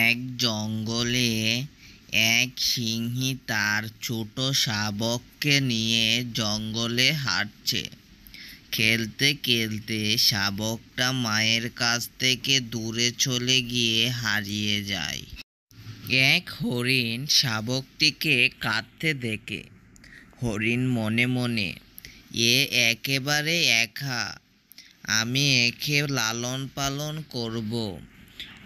এক জঙ্গলে এক সিংহী তার ছোট শাবককে নিয়ে জঙ্গলে হাঁটছে। খেলতে খেলতে শাবকটা মায়ের কাছ থেকে দূরে চলে গিয়ে হারিয়ে যায়। এক হরিণ শাবকটিকে কাঁদতে দেখে হরিণ মনে মনে, এ একেবারে একা, আমি একে লালন পালন করব।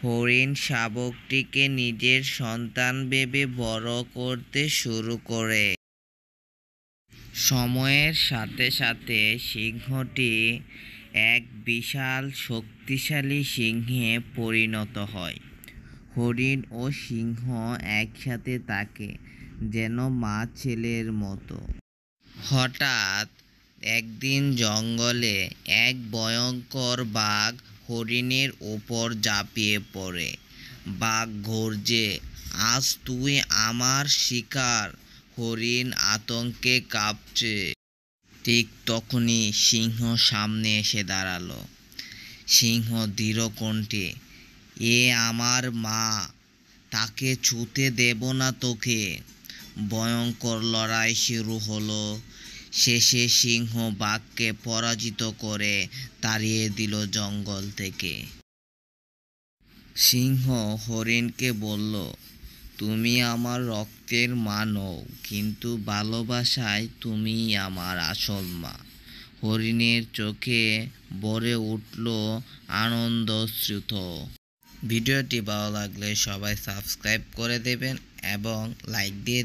হরিণ শাবকটিকে নিজের সন্তান ভেবে বড় করতে শুরু করে। সময়ের সাথে সাথে সিংহটি এক বিশাল শক্তিশালী সিংহে পরিণত হয়। হরিণ ও সিংহ একসাথে থাকে, যেন মা ছেলের মতো। হঠাৎ একদিন জঙ্গলে এক ভয়ঙ্কর বাঘ হরিণের ওপর ঝাঁপিয়ে পড়ে। বাঘ গর্জে, আজ তুই আমার শিকার। হরিণ আতঙ্কে কাঁপছে। ঠিক তখনই সিংহ সামনে এসে দাঁড়ালো। সিংহ দৃঢ় কণ্ঠে, এ আমার মা, তাকে ছুঁতে দেব না তোকে। ভয়ঙ্কর লড়াই শুরু হলো। শেষে সিংহ বাঘকে পরাজিত করে তাড়িয়ে দিল জঙ্গল থেকে। সিংহ হরিণকে বলল, তুমি আমার রক্তের মা নও, কিন্তু ভালোবাসায় তুমি আমার আসল মা। হরিণের চোখে ভরে উঠল আনন্দ অশ্রুত। ভিডিওটি ভালো লাগলে সবাই সাবস্ক্রাইব করে দেবেন এবং লাইক দিয়ে